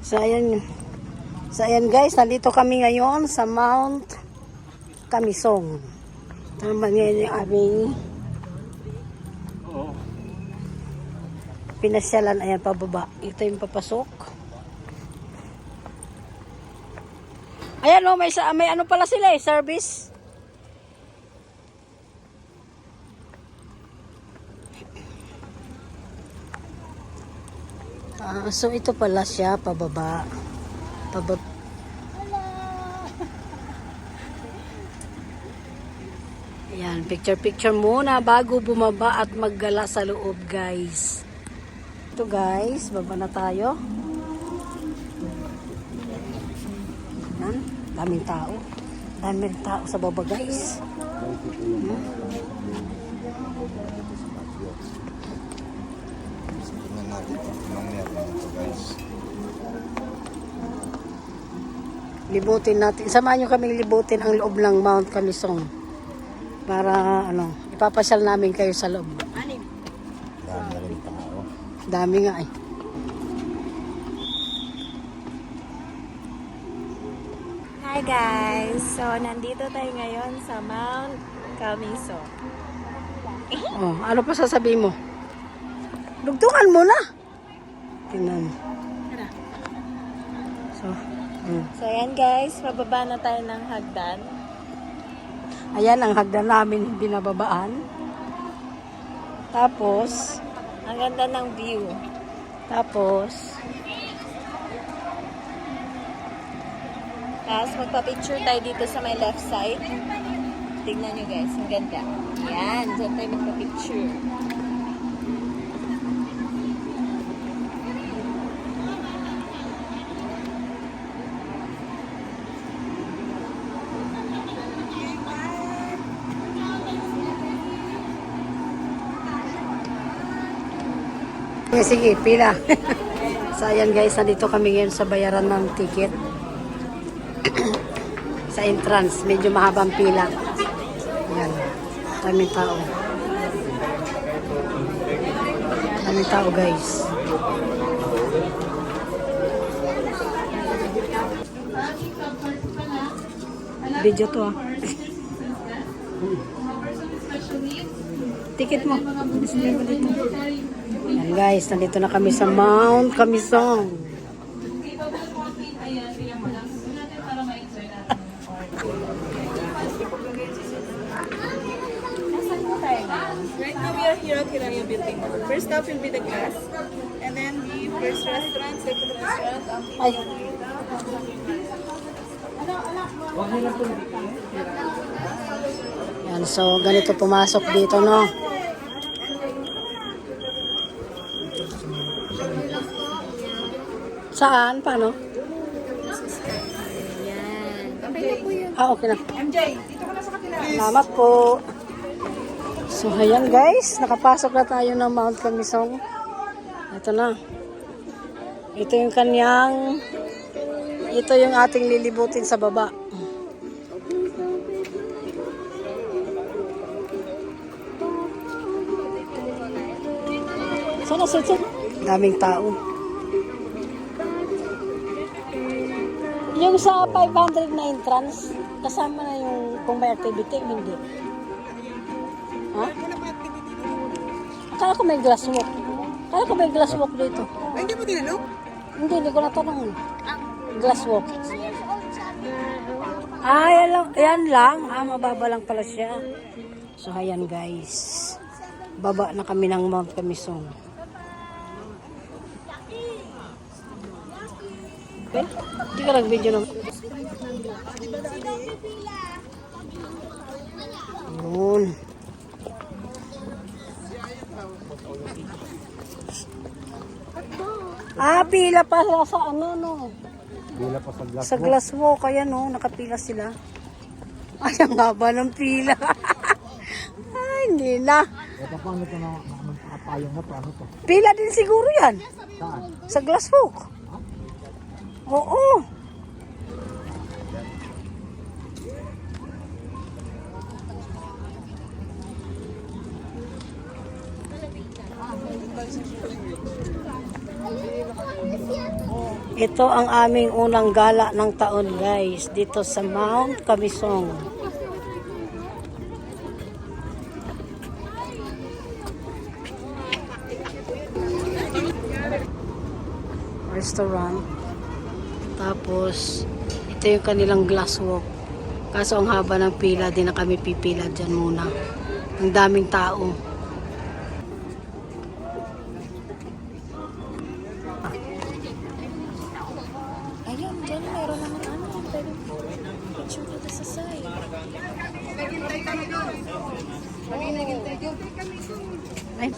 So ayan guys, nandito kami ngayon sa Mount Kamisong. Ito naman ngayon yung aming pinasyalan. Ayan, pababa. Ito yung papasok. Ayan o, may ano pala sila eh, service. So ito pala siya, pababa. Ayan, picture muna bago bumaba at maggala sa loob guys. Ito guys, baba na tayo. Ayan, daming tao. Daming tao sa baba guys. Tingnan natin kung anong meron ito guys. Libutin natin. Samahan nyo kaming libutin ang loob ng Mount Kamisong. Para ipapasyal namin kayo sa loob. Dami rin tao. Dami nga eh. Hi guys! So, nandito tayo ngayon sa Mount Kamisong. Oh, ano pa sasabihin mo? Dugtungan mo na. Tingnan. So, ayan guys, pababa na tayo ng hagdan. Ayan ang hagdan namin binababaan. Tapos, Ang ganda ng view. tapos, Tapos, magpa-picture tayo dito sa may left side. Tignan nyo guys, ang ganda. Ayan, dyan tayo magpa-picture. sige, pila. So, ayan guys, nandito kami ngayon sa bayaran ng ticket. Sa entrance, medyo mahabang pila. Ayan, daming tao. Daming tao guys. Video to Ticket mo. Display mo dito. Ayan guys, nandito na kami sa Mount Kamisong. Right now we are here at Hiraya Building. First stop will be the glass, and then the first restaurant, second restaurant, Ay. Yan, so ganito pumasok dito, no? Saan? Paano? Ayan. Okay na po yun. Okay na. MJ, dito ka na sa kapila. Salamat po. So, ayan guys, nakapasok na tayo ng Mount Kamisong. Ito na. Ito yung ating lilibutin sa baba. Sana sito. Daming tao. Yung sa 500 na entrance, kasama na yung kung may activity, hindi. Ha? Akala ko may glass walk. Akala ko may glass walk dito. Ay, hindi mo tinanong? Hindi ko natanong. Glass walk. Yan lang. Mababa lang pala siya. So, ayan guys. Baba na kami ng Mount Kamisong. Okay? Hindi ka nag-video naman. Yun. Pila pa sa ano, no? Bila pa sa glass Sa glass walk, ayan, no? Nakapila sila. Ay, ang haba ng pila. Ay, hindi na. Ito paano ito na nakapayong na paano ito? Pila din siguro yan. Saan? Sa glass walk. Oo. Oh. Ito ang aming unang gala ng taon, guys, dito sa Mount Camisong. Restaurant. Tapos, ito yung kanilang glass walk. Kaso ang haba ng pila, di na kami pipila dyan muna. Ang daming tao. Ayun, dyan meron naman ano. Pwede picture dito sa side. Ay.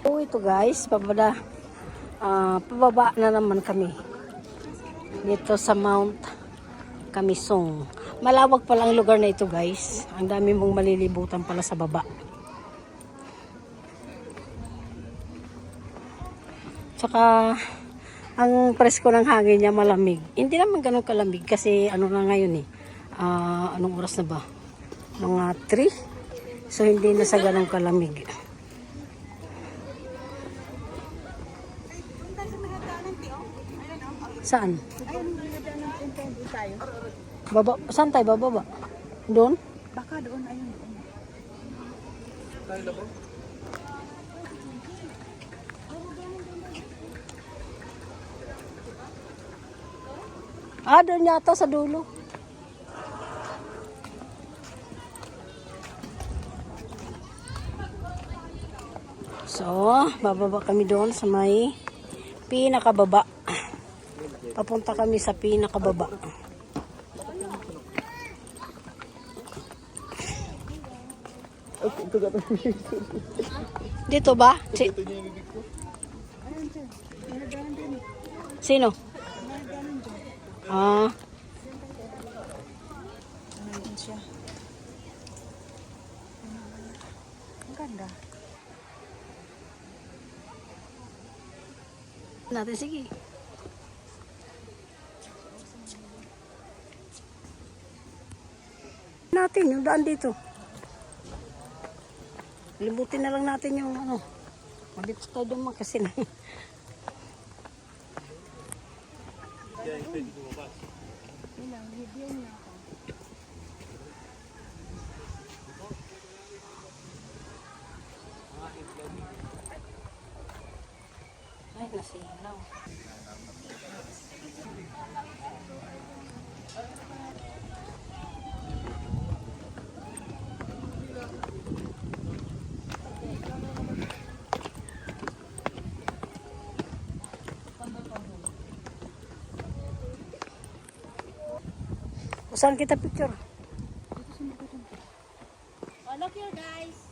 So ito guys, pababa na naman kami dito sa Mount Camisong. Malawak pala ang lugar na ito guys. Ang dami mong malilibutan pala sa baba. Tsaka ang presko ng hangin niya malamig. Hindi naman ganun kalamig kasi ano na ngayon anong oras na ba? Mga 3. So hindi na sa ganun kalamig. Saan? Baba, saan tayo bababa? Doon? Baka doon, ayun. Doon yata sa dulo. So, bababa kami doon sa may pinakababa. Papunta kami sa pinakababa. Dito ba? Sino? Ah. Nandun siya. Ang ganda. Natin, sige. Natin yung daan dito. Libutin na lang natin yung ano. Dito tayo dumaan kasi na. Ay, nasilaw. Saan kita picture? Oh, look here, guys.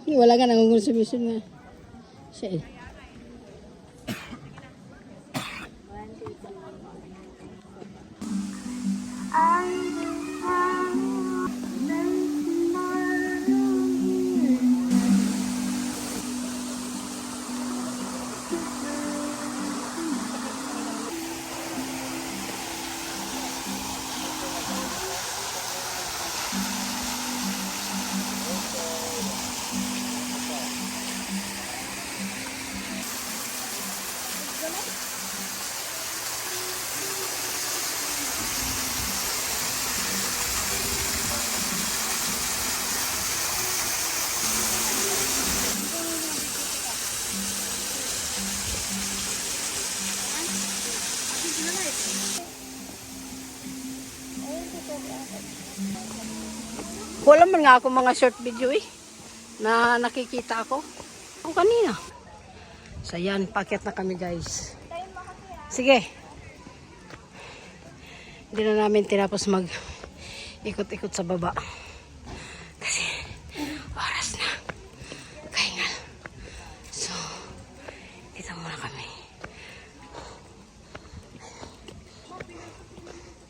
Wala ka nangungunsubisyon nga. Siya eh. Wala man nga ako mga short video eh. Na nakikita ako. O kanina. So yan, paket na kami guys. Sige. Hindi na namin tinapos mag ikot-ikot sa baba. Kasi oras na. Kahingal. So, dito muna kami.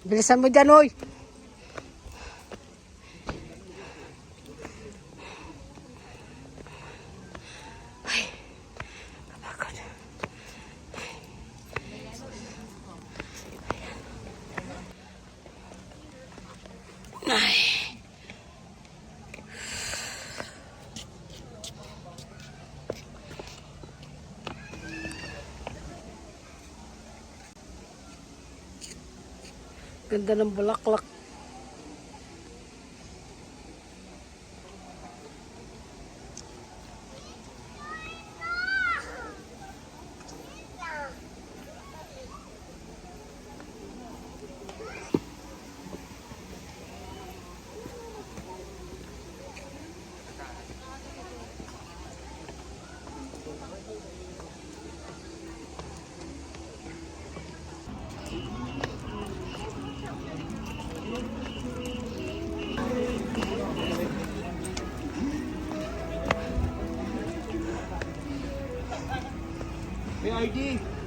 Bilisan mo dyan, oy! Ay, kapagod. Ay. Ganda ng bulaklak. Hey, RG!